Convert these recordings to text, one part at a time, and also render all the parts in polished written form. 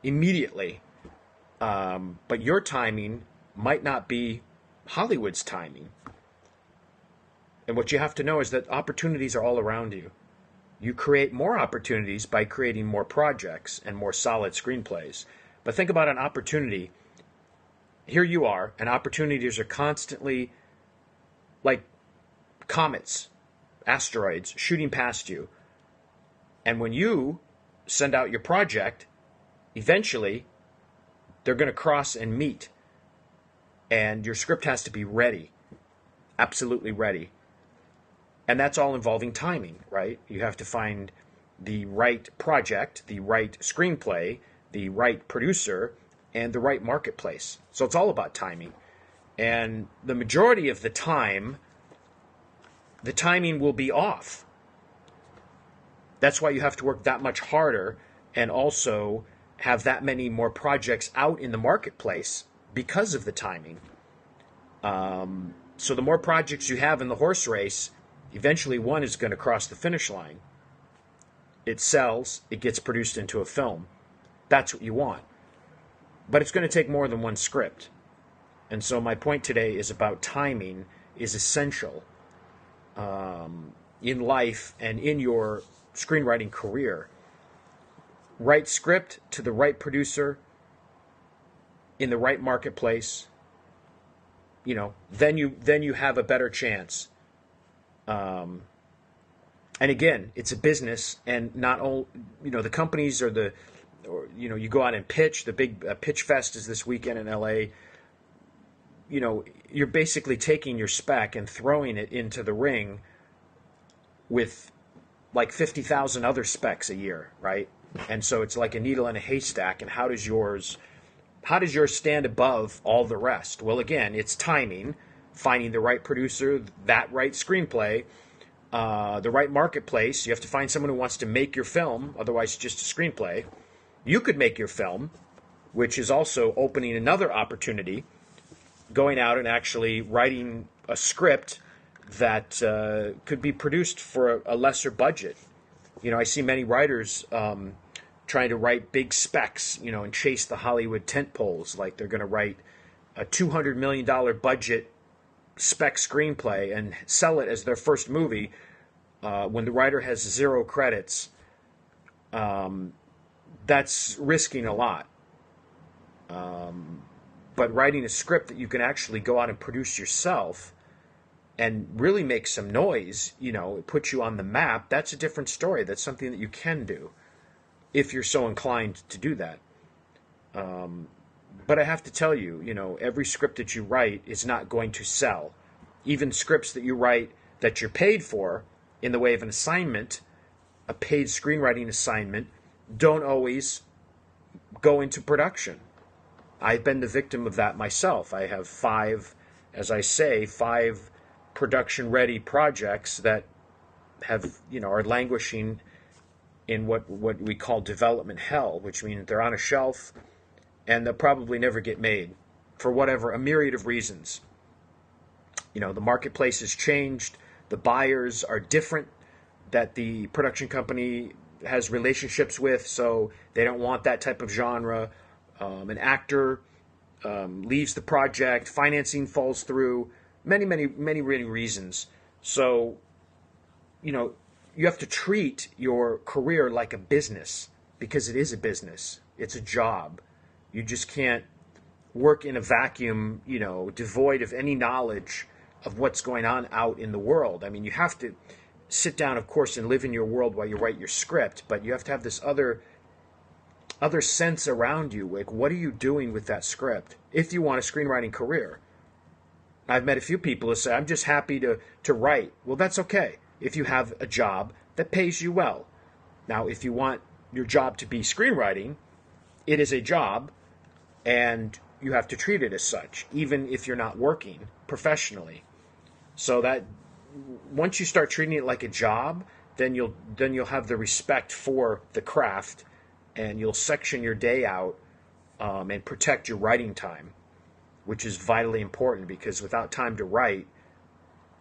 immediately. But your timing might not be Hollywood's timing. And what you have to know is that opportunities are all around you. You create more opportunities by creating more projects and more solid screenplays. But think about an opportunity. Here you are, and opportunities are constantly like comets, asteroids shooting past you. And when you send out your project, eventually they're going to cross and meet. And your script has to be ready, absolutely ready. And that's all involving timing, right? You have to find the right project, the right screenplay, the right producer, and the right marketplace. So it's all about timing. And the majority of the time, the timing will be off. That's why you have to work that much harder and also have that many more projects out in the marketplace because of the timing. So the more projects you have in the horse race, eventually one is going to cross the finish line. It sells, it gets produced into a film. That's what you want. But it's going to take more than one script. And so my point today is about timing is essential in life and in your screenwriting career. Right script to the right producer in the right marketplace, then you have a better chance. And again, it's a business, and not all, the companies you go out and pitch. The big pitch fest is this weekend in LA. You're basically taking your spec and throwing it into the ring with like 50,000 other specs a year, right? And so it's like a needle in a haystack. And how does yours stand above all the rest? Well, again, it's timing, finding the right producer, that right screenplay, the right marketplace. You have to find someone who wants to make your film, otherwise it's just a screenplay. You could make your film, which is also opening another opportunity, going out and actually writing a script that could be produced for a lesser budget. I see many writers trying to write big specs, and chase the Hollywood tent poles, like they're going to write a $200 million budget spec screenplay and sell it as their first movie when the writer has 0 credits. That's risking a lot. But writing a script that you can actually go out and produce yourself and really make some noise, it puts you on the map, that's a different story. That's something that you can do if you're so inclined to do that. But I have to tell you, every script that you write is not going to sell. Even scripts that you write that you're paid for in the way of an assignment, a paid screenwriting assignment, don't always go into production. I've been the victim of that myself. I have 5 production-ready projects that have, are languishing in what we call development hell, which means they're on a shelf and they'll probably never get made for a myriad of reasons. The marketplace has changed. The buyers are different that the production company has relationships with, so they don't want that type of genre. An actor leaves the project, financing falls through, many reasons. So, you have to treat your career like a business, because it is a business. It's a job. You just can't work in a vacuum, devoid of any knowledge of what's going on out in the world. I mean, you have to sit down, of course, and live in your world while you write your script, but you have to have this other sense around you. Like, what are you doing with that script if you want a screenwriting career? I've met a few people who say, I'm just happy to write. Well, that's okay if you have a job that pays you well. Now, if you want your job to be screenwriting, it is a job, and you have to treat it as such, even if you're not working professionally. So that once you start treating it like a job, then you'll have the respect for the craft, and you'll section your day out and protect your writing time, which is vitally important, because without time to write,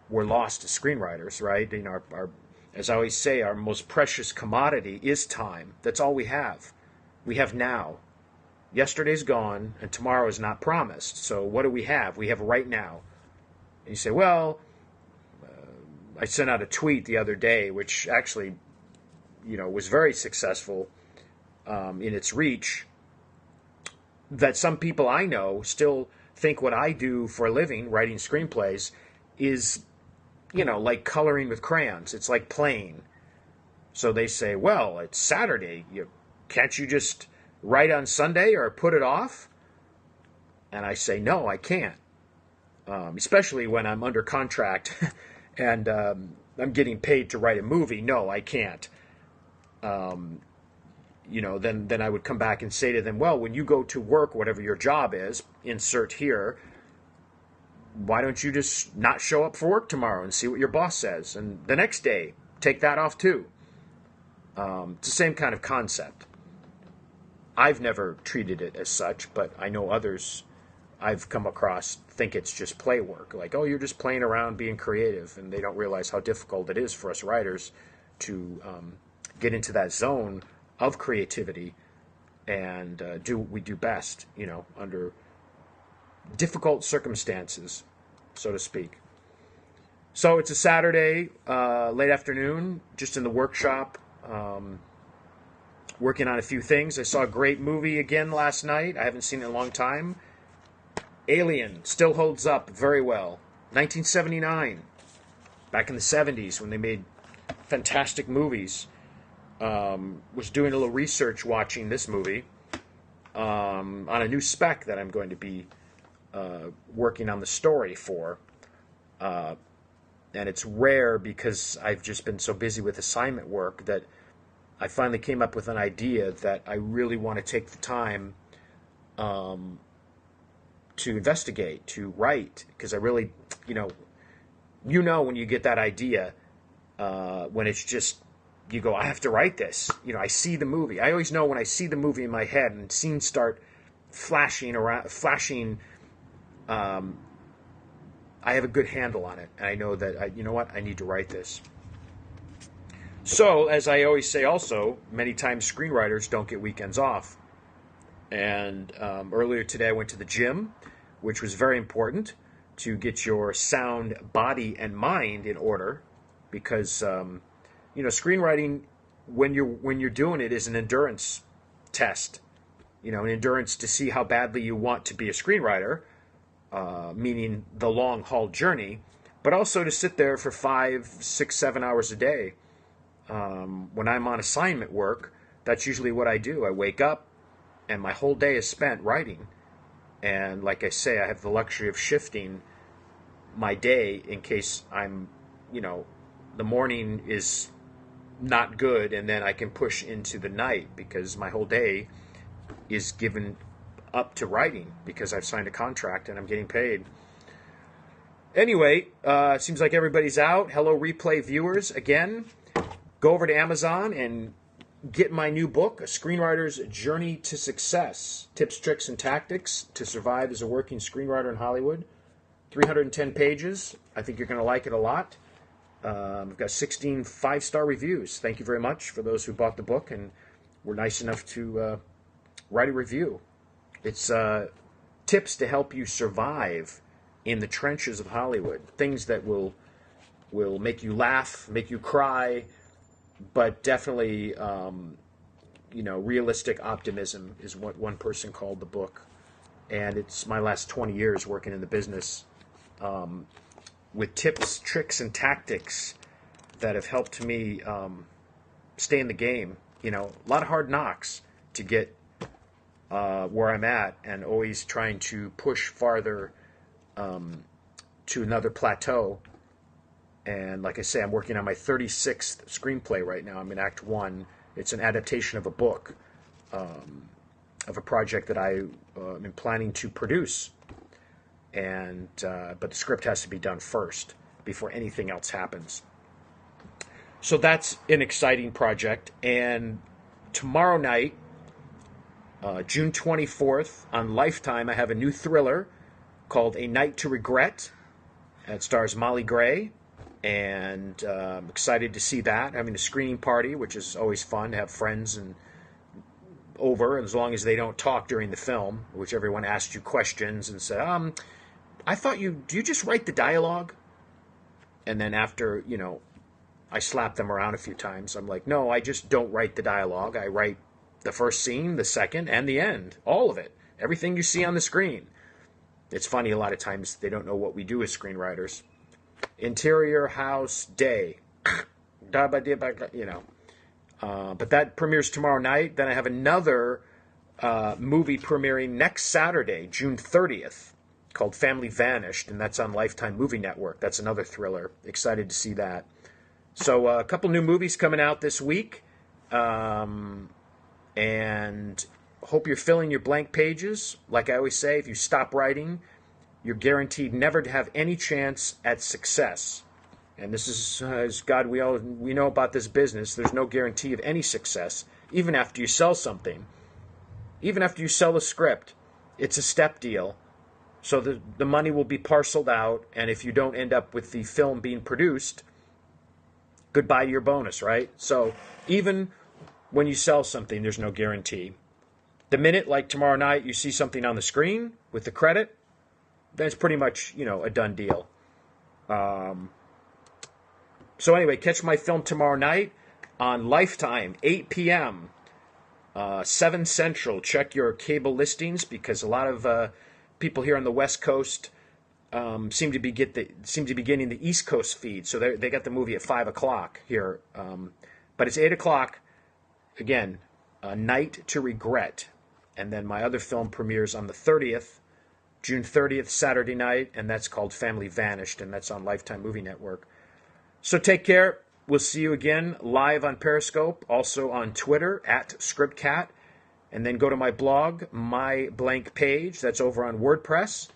we're lost as screenwriters, right? Our as I always say, our most precious commodity is time. That's all we have. We have now. Yesterday's gone, and tomorrow is not promised. So what do we have? We have right now. And you say, well, I sent out a tweet the other day, which actually, was very successful in its reach, that some people I know still think what I do for a living, writing screenplays, is, like coloring with crayons. It's like playing. So they say, well, it's Saturday. Can't you just write on Sunday or put it off? And I say, no, I can't. Especially when I'm under contract and I'm getting paid to write a movie. No, I can't. Then I would come back and say to them, well, when you go to work, whatever your job is, insert here, why don't you just not show up for work tomorrow and see what your boss says? And the next day, take that off too. It's the same kind of concept. I've never treated it as such, but I know others I've come across think it's just play work. Like, oh, you're just playing around being creative, and they don't realize how difficult it is for us writers to get into that zone of creativity and do what we do best, under difficult circumstances, so to speak. So it's a Saturday, late afternoon, just in the workshop, working on a few things. I saw a great movie again last night. I haven't seen it in a long time. Alien still holds up very well. 1979, back in the 70s when they made fantastic movies. Was doing a little research watching this movie on a new spec that I'm going to be working on the story for. And it's rare because I've just been so busy with assignment work that I finally came up with an idea that I really want to take the time to investigate, to write, because I really, when you get that idea, when it's just, you go, I have to write this. I see the movie. I always know when I see the movie in my head and scenes start flashing, I have a good handle on it. And I know that, I need to write this. So, as I always say also, many times screenwriters don't get weekends off. And earlier today I went to the gym, which was very important to get your sound body and mind in order, because screenwriting, when you're doing it, is an endurance test. An endurance to see how badly you want to be a screenwriter, meaning the long haul journey, but also to sit there for 5, 6, 7 hours a day. When I'm on assignment work, that's usually what I do. I wake up and my whole day is spent writing. And like I say, I have the luxury of shifting my day in case I'm, the morning is not good, and then I can push into the night because my whole day is given up to writing because I've signed a contract and I'm getting paid. Anyway, seems like everybody's out. Hello, replay viewers. Again, go over to Amazon and get my new book, A Screenwriter's Journey to Success, Tips, Tricks, and Tactics to Survive as a Working Screenwriter in Hollywood. 310 pages. I think you're going to like it a lot. I've got 16 5-star reviews. Thank you very much for those who bought the book and were nice enough to write a review. It's tips to help you survive in the trenches of Hollywood. Things that will make you laugh, make you cry, but definitely, realistic optimism is what one person called the book. And it's my last 20 years working in the business with tips, tricks, and tactics that have helped me stay in the game. A lot of hard knocks to get where I'm at, and always trying to push farther to another plateau. And like I say, I'm working on my 36th screenplay right now. I'm in Act 1. It's an adaptation of a book, of a project that I am planning to produce. And but the script has to be done first before anything else happens. So that's an exciting project. And tomorrow night, June 24th, on Lifetime, I have a new thriller called A Night to Regret. It stars Molly Gray. And I'm excited to see that. Having a screening party, which is always fun to have friends and over, as long as they don't talk during the film, which everyone asks you questions and say, I thought do you just write the dialogue? And then after, I slap them around a few times. I'm like, no, I just don't write the dialogue. I write the first scene, the second, and the end. All of it. Everything you see on the screen. It's funny, a lot of times they don't know what we do as screenwriters. Interior, house, day. But that premieres tomorrow night. Then I have another movie premiering next Saturday, June 30th, called Family Vanished, and that's on Lifetime Movie Network. That's another thriller. Excited to see that. So a couple new movies coming out this week, and hope you're filling your blank pages. Like I always say, if you stop writing, you're guaranteed never to have any chance at success. And this is, as God, we know about this business. There's no guarantee of any success, even after you sell something. Even after you sell a script, it's a step deal. So the money will be parceled out, and if you don't end up with the film being produced, goodbye to your bonus, right? So even when you sell something, there's no guarantee. The minute, like tomorrow night, you see something on the screen with the credit, then it's pretty much, a done deal. So anyway, catch my film tomorrow night on Lifetime, 8 p.m., 7 Central. Check your cable listings, because a lot of people here on the West Coast seem to be getting the East Coast feed. So they got the movie at 5 o'clock here. But it's 8 o'clock, again, A Night to Regret. And then my other film premieres on the 30th, June 30th, Saturday night, and that's called Family Vanished, and that's on Lifetime Movie Network. So take care. We'll see you again live on Periscope, also on Twitter @Scriptcat, and then go to my blog, My Blank Page. That's over on WordPress,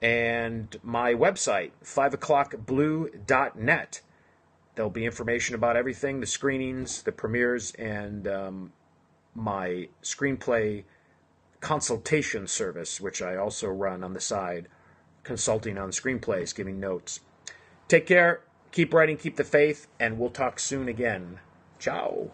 and my website, 5o'clockblue.net. There'll be information about everything, the screenings, the premieres, and my screenplay consultation service, which I also run on the side, consulting on screenplays, giving notes. Take care. Keep writing, keep the faith, and we'll talk soon again. Ciao.